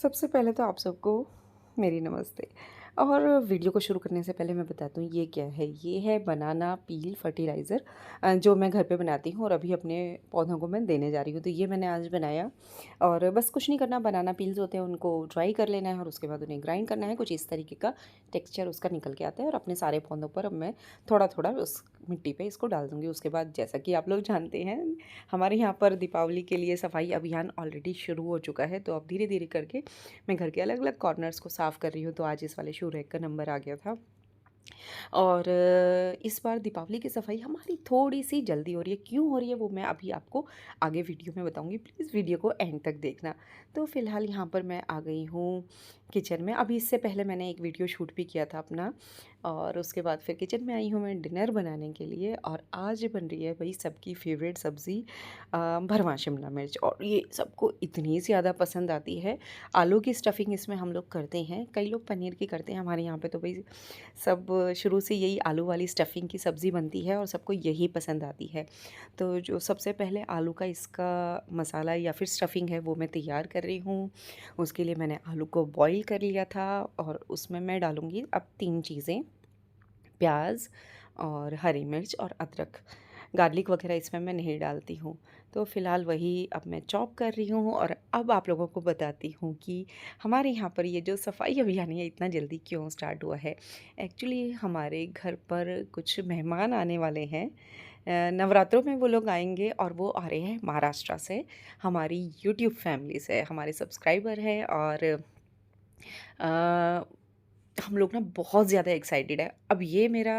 सबसे पहले तो आप सबको मेरी नमस्ते। और वीडियो को शुरू करने से पहले मैं बता दूँ ये क्या है। ये है बनाना पील फर्टिलाइज़र, जो मैं घर पे बनाती हूँ और अभी अपने पौधों को मैं देने जा रही हूँ। तो ये मैंने आज बनाया और बस कुछ नहीं करना। बनाना पील्स होते हैं उनको ड्राई कर लेना है और उसके बाद उन्हें ग्राइंड करना है। कुछ इस तरीके का टेक्सचर उसका निकल के आता है और अपने सारे पौधों पर अब मैं थोड़ा थोड़ा उस मिट्टी पे इसको डाल दूँगी। उसके बाद जैसा कि आप लोग जानते हैं, हमारे यहाँ पर दीपावली के लिए सफाई अभियान ऑलरेडी शुरू हो चुका है। तो अब धीरे धीरे करके मैं घर के अलग अलग कॉर्नर्स को साफ़ कर रही हूँ। तो आज इस वाले शू रैक का नंबर आ गया था। और इस बार दीपावली की सफाई हमारी थोड़ी-सी जल्दी हो रही है। क्यों हो रही है वो मैं अभी आपको आगे वीडियो में बताऊँगी। प्लीज़ वीडियो को एंड तक देखना। तो फ़िलहाल यहाँ पर मैं आ गई हूँ किचन में। अभी इससे पहले मैंने एक वीडियो शूट भी किया था अपना और उसके बाद फिर किचन में आई हूँ मैं डिनर बनाने के लिए। और आज बन रही है भई सबकी फ़ेवरेट सब्ज़ी, भरवां शिमला मिर्च। और ये सबको इतनी ज़्यादा पसंद आती है। आलू की स्टफ़िंग इसमें हम लोग करते हैं, कई लोग पनीर की करते हैं। हमारे यहाँ पे तो भई सब शुरू से यही आलू वाली स्टफ़िंग की सब्ज़ी बनती है और सबको यही पसंद आती है। तो जो सबसे पहले आलू का इसका मसाला या फिर स्टफ़िंग है वो मैं तैयार कर रही हूँ। उसके लिए मैंने आलू को बॉईल कर लिया था और उसमें मैं डालूँगी अब 3 चीज़ें, प्याज़ और हरी मिर्च और अदरक। गार्लिक वगैरह इसमें मैं नहीं डालती हूँ। तो फ़िलहाल वही अब मैं चॉप कर रही हूँ और अब आप लोगों को बताती हूँ कि हमारे यहाँ पर ये जो सफाई अभियान है इतना जल्दी क्यों स्टार्ट हुआ है। एक्चुअली हमारे घर पर कुछ मेहमान आने वाले हैं। नवरात्रों में वो लोग आएँगे और वो आ रहे हैं महाराष्ट्र से, हमारी यूट्यूब फैमिली से। हमारे सब्सक्राइबर हैं और अ, हम लोग ना बहुत ज़्यादा एक्साइटेड है। अब ये मेरा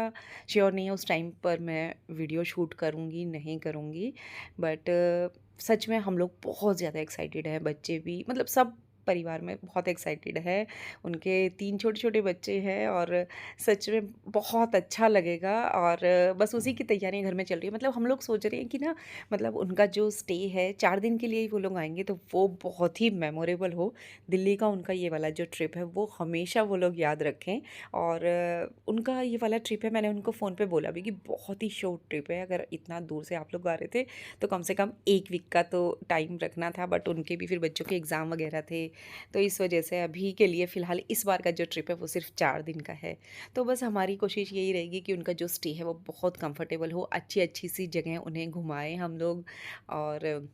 श्योर नहीं है उस टाइम पर मैं वीडियो शूट करूँगी, नहीं करूँगी। बट सच में हम लोग बहुत ज़्यादा एक्साइटेड हैं, बच्चे भी मतलब सब परिवार में बहुत एक्साइटेड है। उनके 3 छोटे-छोटे बच्चे हैं और सच में बहुत अच्छा लगेगा और बस उसी की तैयारियाँ घर में चल रही है। मतलब हम लोग सोच रहे हैं कि ना, मतलब उनका जो स्टे है 4 दिन के लिए ही वो लोग आएँगे तो वो बहुत ही मेमोरेबल हो। दिल्ली का उनका ये वाला जो ट्रिप है वो हमेशा वो लोग याद रखें। और उनका ये वाला ट्रिप है, मैंने उनको फ़ोन पे बोला भी कि बहुत ही शॉर्ट ट्रिप है। अगर इतना दूर से आप लोग आ रहे थे तो कम से कम 1 वीक का तो टाइम रखना था। बट उनके भी फिर बच्चों के एग्ज़ाम वगैरह थे, तो इस वजह से अभी के लिए फ़िलहाल इस बार का जो ट्रिप है वो सिर्फ 4 दिन का है। तो बस हमारी कोशिश यही रहेगी कि उनका जो स्टे है वो बहुत कंफर्टेबल हो, अच्छी-अच्छी सी जगह उन्हें घुमाएँ हम लोग। और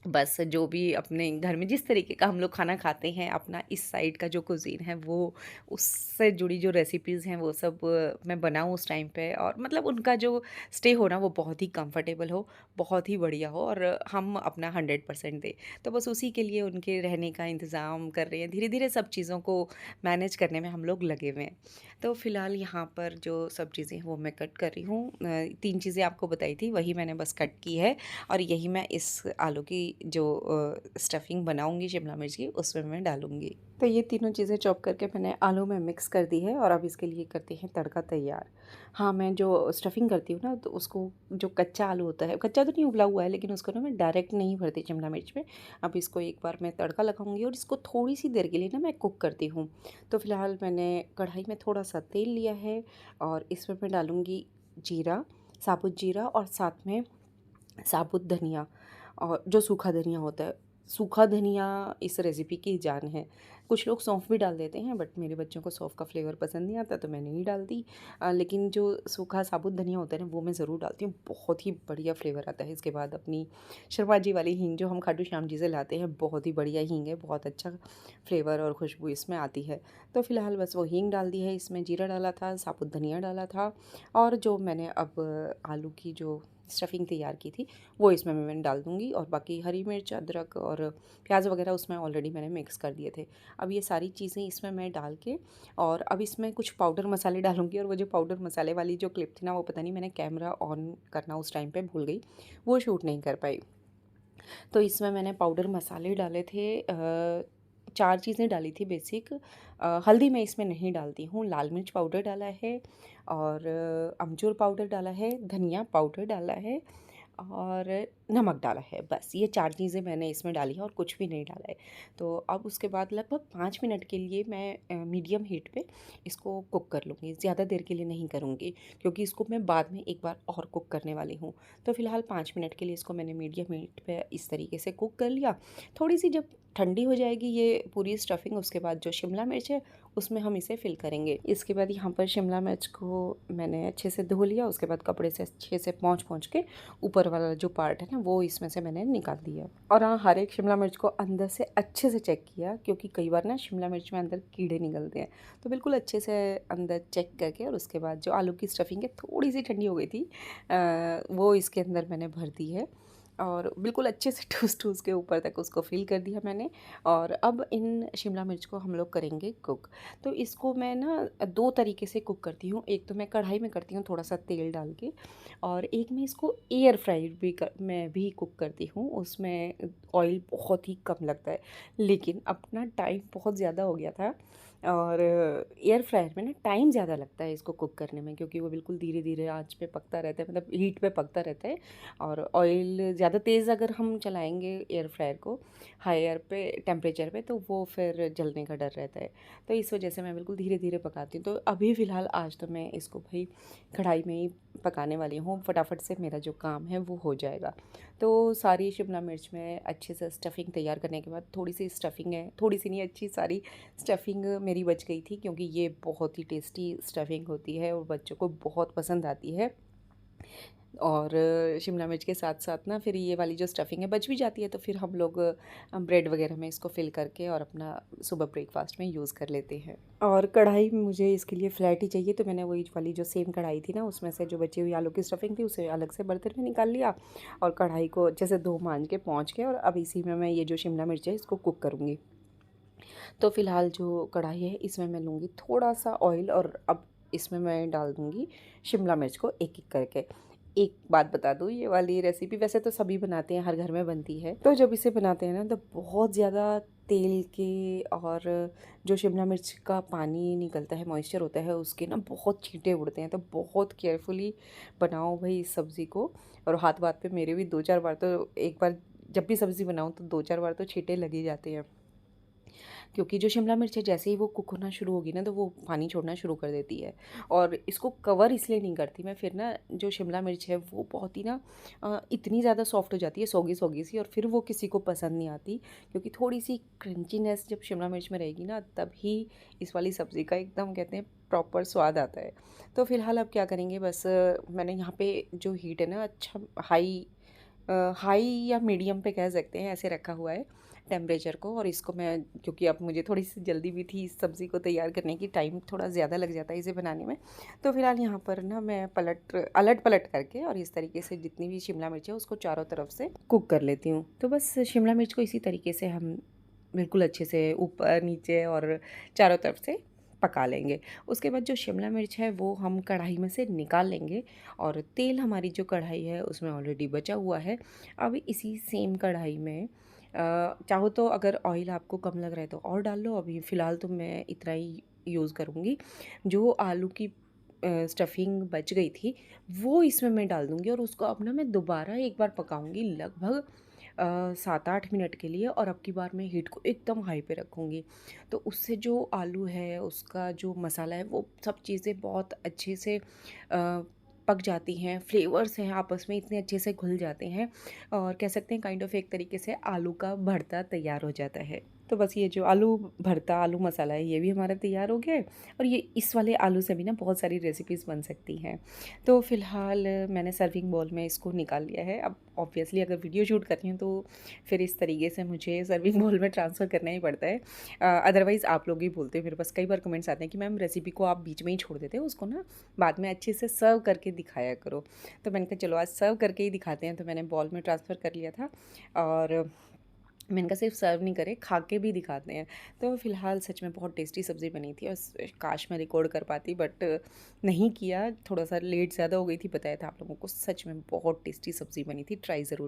बस जो भी अपने घर में जिस तरीके का हम लोग खाना खाते हैं, अपना इस साइड का जो कुज़ीन है वो उससे जुड़ी जो रेसिपीज़ हैं वो सब मैं बनाऊँ उस टाइम पे। और मतलब उनका जो स्टे हो ना वो बहुत ही कंफर्टेबल हो, बहुत ही बढ़िया हो और हम अपना 100% दें। तो बस उसी के लिए उनके रहने का इंतज़ाम कर रहे हैं। धीरे-धीरे सब चीज़ों को मैनेज करने में हम लोग लगे हुए हैं। तो फ़िलहाल यहाँ पर जो सब चीज़ें हैं वो मैं कट कर रही हूँ। 3 चीज़ें आपको बताई थी वही मैंने बस कट की है और यही मैं इस आलू की जो स्टफ़िंग बनाऊँगी शिमला मिर्च की उसमें मैं डालूँगी। तो ये तीनों चीज़ें चॉप करके मैंने आलू में मिक्स कर दी है और अब इसके लिए करते हैं तड़का तैयार। हाँ, मैं जो स्टफ़िंग करती हूँ ना तो उसको जो कच्चा आलू होता है, कच्चा तो नहीं उबला हुआ है लेकिन उसको ना मैं डायरेक्ट नहीं भरती शिमला मिर्च में। अब इसको एक बार मैं तड़का लगाऊँगी और इसको थोड़ी-सी देर के लिए ना मैं कुक करती हूँ। तो फ़िलहाल मैंने कढ़ाई में थोड़ा-सा तेल लिया है और इसमें मैं डालूँगी जीरा, साबुत जीरा और साथ में साबुत धनिया। और जो सूखा धनिया होता है, सूखा धनिया इस रेसिपी की जान है। कुछ लोग सौंफ भी डाल देते हैं बट मेरे बच्चों को सौंफ का फ्लेवर पसंद नहीं आता तो मैं नहीं डालती। लेकिन जो सूखा साबुत धनिया होता है ना वो मैं ज़रूर डालती हूँ, बहुत ही बढ़िया फ्लेवर आता है। इसके बाद अपनी शर्मा जी वाली हींग जो हम खाटू श्याम जी से लाते हैं, बहुत ही बढ़िया हींग है, बहुत अच्छा फ्लेवर और खुशबू इसमें आती है। तो फ़िलहाल बस वो हींग डाल दी है, इसमें जीरा डाला था, साबुत धनिया डाला था और जो मैंने अब आलू की जो स्टफ़िंग तैयार की थी वो इसमें मैं डाल दूँगी और बाकी हरी मिर्च, अदरक और प्याज़ वगैरह उसमें ऑलरेडी मैंने मिक्स कर दिए थे। अब ये सारी चीज़ें इसमें मैं डाल के और अब इसमें कुछ पाउडर मसाले डालूँगी। और वो जो पाउडर मसाले वाली जो क्लिप थी ना वो पता नहीं मैंने कैमरा ऑन करना उस टाइम पे भूल गई, वो शूट नहीं कर पाई। तो इसमें मैंने पाउडर मसाले डाले थे, 4 चीज़ें डाली थी बेसिक। हल्दी मैं इसमें नहीं डालती हूँ, लाल मिर्च पाउडर डाला है और अमचूर पाउडर डाला है, धनिया पाउडर डाला है और नमक डाला है, बस ये 4 चीज़ें मैंने इसमें डाली हैं और कुछ भी नहीं डाला है। तो अब उसके बाद लगभग 5 मिनट के लिए मैं मीडियम हीट पे इसको कुक कर लूँगी, ज़्यादा देर के लिए नहीं करूँगी क्योंकि इसको मैं बाद में एक बार और कुक करने वाली हूँ। तो फ़िलहाल 5 मिनट के लिए इसको मैंने मीडियम हीट पे इस तरीके से कुक कर लिया। थोड़ी-सी जब ठंडी हो जाएगी ये पूरी स्टफ़िंग, उसके बाद जो शिमला मिर्च है उसमें हम इसे फ़िल करेंगे। इसके बाद यहाँ पर शिमला मिर्च को मैंने अच्छे से धो लिया, उसके बाद कपड़े से अच्छे से पोंछ-पोंछ के ऊपर वाला जो पार्ट है ना वो इसमें से मैंने निकाल दिया। और हाँ, हर एक शिमला मिर्च को अंदर से अच्छे से चेक किया क्योंकि कई बार ना शिमला मिर्च में अंदर कीड़े निकलते हैं। तो बिल्कुल अच्छे से अंदर चेक करके और उसके बाद जो आलू की स्टफ़िंग है थोड़ी-सी ठंडी हो गई थी, वो इसके अंदर मैंने भर दी है और बिल्कुल अच्छे से ठूस-ठूस के ऊपर तक उसको फ़िल कर दिया मैंने। और अब इन शिमला मिर्च को हम लोग करेंगे कुक। तो इसको मैं ना 2 तरीके से कुक करती हूँ। एक तो मैं कढ़ाई में करती हूँ थोड़ा-सा तेल डाल के, और एक मैं इसको एयर फ्राइड भी मैं भी कुक करती हूँ। उसमें ऑयल बहुत ही कम लगता है, लेकिन अपना टाइम बहुत ज़्यादा हो गया था और एयर फ्रायर में ना टाइम ज़्यादा लगता है इसको कुक करने में क्योंकि वो बिल्कुल धीरे-धीरे आँच पे पकता रहता है, मतलब हीट पे पकता रहता है। और ऑयल ज़्यादा तेज़ अगर हम चलाएँगे एयर फ्रायर को हायर पे टेम्परेचर पे तो वो फिर जलने का डर रहता है। तो इस वजह से मैं बिल्कुल धीरे-धीरे पकाती हूँ। तो अभी फ़िलहाल आज तो मैं इसको भई कढ़ाई में ही पकाने वाली हूँ, फटाफट से मेरा जो काम है वो हो जाएगा। तो सारी शिमला मिर्च में अच्छे से स्टफ़िंग तैयार करने के बाद थोड़ी-सी स्टफ़िंग है, थोड़ी-सी नहीं अच्छी सारी स्टफ़िंग मेरी बच गई थी क्योंकि ये बहुत ही टेस्टी स्टफ़िंग होती है और बच्चों को बहुत पसंद आती है। और शिमला मिर्च के साथ-साथ ना फिर ये वाली जो स्टफ़िंग है बच भी जाती है, तो फिर हम लोग ब्रेड वग़ैरह में इसको फ़िल करके और अपना सुबह ब्रेकफ़ास्ट में यूज़ कर लेते हैं। और कढ़ाई मुझे इसके लिए फ्लैट ही चाहिए, तो मैंने वही वाली जो सेम कढ़ाई थी ना उसमें से जो बची हुई आलू की स्टफ़िंग थी उसे अलग से बर्तन में निकाल लिया और कढ़ाई को अच्छे से धो मांज के पोंछ के और अब इसी में मैं ये जो शिमला मिर्च है इसको कुक करूँगी। तो फ़िलहाल जो कढ़ाई है इसमें मैं लूँगी थोड़ा-सा ऑयल और अब इसमें मैं डाल दूँगी शिमला मिर्च को एक-एक करके। एक बात बता दूँ, ये वाली रेसिपी वैसे तो सभी बनाते हैं, हर घर में बनती है। तो जब इसे बनाते हैं ना तो बहुत ज़्यादा तेल के और जो शिमला मिर्च का पानी निकलता है, मॉइस्चर होता है उसके ना बहुत छींटे उड़ते हैं। तो बहुत केयरफुली बनाओ भई इस सब्ज़ी को। और हाथ-वाथ पे मेरे भी 2-4 बार तो एक बार जब भी सब्ज़ी बनाऊँ तो 2-4 बार तो छींटे लग ही जाते हैं। क्योंकि जो शिमला मिर्च है जैसे ही वो कुक होना शुरू होगी ना तो वो पानी छोड़ना शुरू कर देती है। और इसको कवर इसलिए नहीं करती मैं, फिर ना जो शिमला मिर्च है वो बहुत ही ना इतनी ज़्यादा सॉफ्ट हो जाती है, सौगी-सौगी सी, और फिर वो किसी को पसंद नहीं आती क्योंकि थोड़ी-सी क्रंचीनेस जब शिमला मिर्च में रहेगी ना तभी इस वाली सब्ज़ी का एकदम कहते हैं प्रॉपर स्वाद आता है। तो फ़िलहाल अब क्या करेंगे, बस मैंने यहाँ पे जो हीट है ना अच्छा हाई या मीडियम पे कह सकते हैं ऐसे रखा हुआ है टेम्परेचर को। और इसको मैं क्योंकि अब मुझे थोड़ी सी जल्दी भी थी इस सब्ज़ी को तैयार करने की, टाइम थोड़ा ज़्यादा लग जाता है इसे बनाने में। तो फ़िलहाल यहाँ पर ना मैं अलट पलट करके और इस तरीके से जितनी भी शिमला मिर्च है उसको चारों तरफ से कुक कर लेती हूँ। तो बस शिमला मिर्च को इसी तरीके से हम बिल्कुल अच्छे से ऊपर नीचे और चारों तरफ से पका लेंगे। उसके बाद जो शिमला मिर्च है वो हम कढ़ाई में से निकाल लेंगे और तेल हमारी जो कढ़ाई है उसमें ऑलरेडी बचा हुआ है। अब इसी सेम कढ़ाई में चाहो तो अगर ऑयल आपको कम लग रहा है तो और डाल लो, अभी फ़िलहाल तो मैं इतना ही यूज़ करूँगी। जो आलू की स्टफ़िंग बच गई थी वो इसमें मैं डाल दूँगी और उसको अब ना मैं दोबारा एक बार पकाऊँगी लगभग 7-8 मिनट के लिए, और अब की बार मैं हीट को एकदम हाई पे रखूँगी। तो उससे जो आलू है उसका जो मसाला है वो सब चीज़ें बहुत अच्छे से पक जाती हैं, फ्लेवर्स हैं आपस में इतने अच्छे से घुल जाते हैं और कह सकते हैं काइंड ऑफ एक तरीके से आलू का भरता तैयार हो जाता है। तो बस ये जो आलू भरता, आलू मसाला है ये भी हमारा तैयार हो गया है और ये इस वाले आलू से भी ना बहुत सारी रेसिपीज़ बन सकती हैं। तो फ़िलहाल मैंने सर्विंग बाउल में इसको निकाल लिया है। अब ऑब्वियसली अगर वीडियो शूट कर रही हूँ तो फिर इस तरीके से मुझे सर्विंग बाउल में ट्रांसफ़र करना ही पड़ता है। अदरवाइज़ आप लोग ही बोलते हैं, मेरे पास कई बार कमेंट्स आते हैं कि मैम रेसिपी को आप बीच में ही छोड़ देते हो, उसको ना बाद में अच्छे से सर्व करके दिखाया करो। तो मैंने कहा चलो आज सर्व करके ही दिखाते हैं, तो मैंने बाउल में ट्रांसफ़र कर लिया था और मैंने कहा सिर्फ सर्व नहीं करे, खा के भी दिखाते हैं। तो फ़िलहाल सच में बहुत टेस्टी सब्ज़ी बनी थी और काश मैं रिकॉर्ड कर पाती, बट नहीं किया, थोड़ा सा लेट ज़्यादा हो गई थी, बताया था आप लोगों को। सच में बहुत टेस्टी सब्ज़ी बनी थी, ट्राई ज़रूर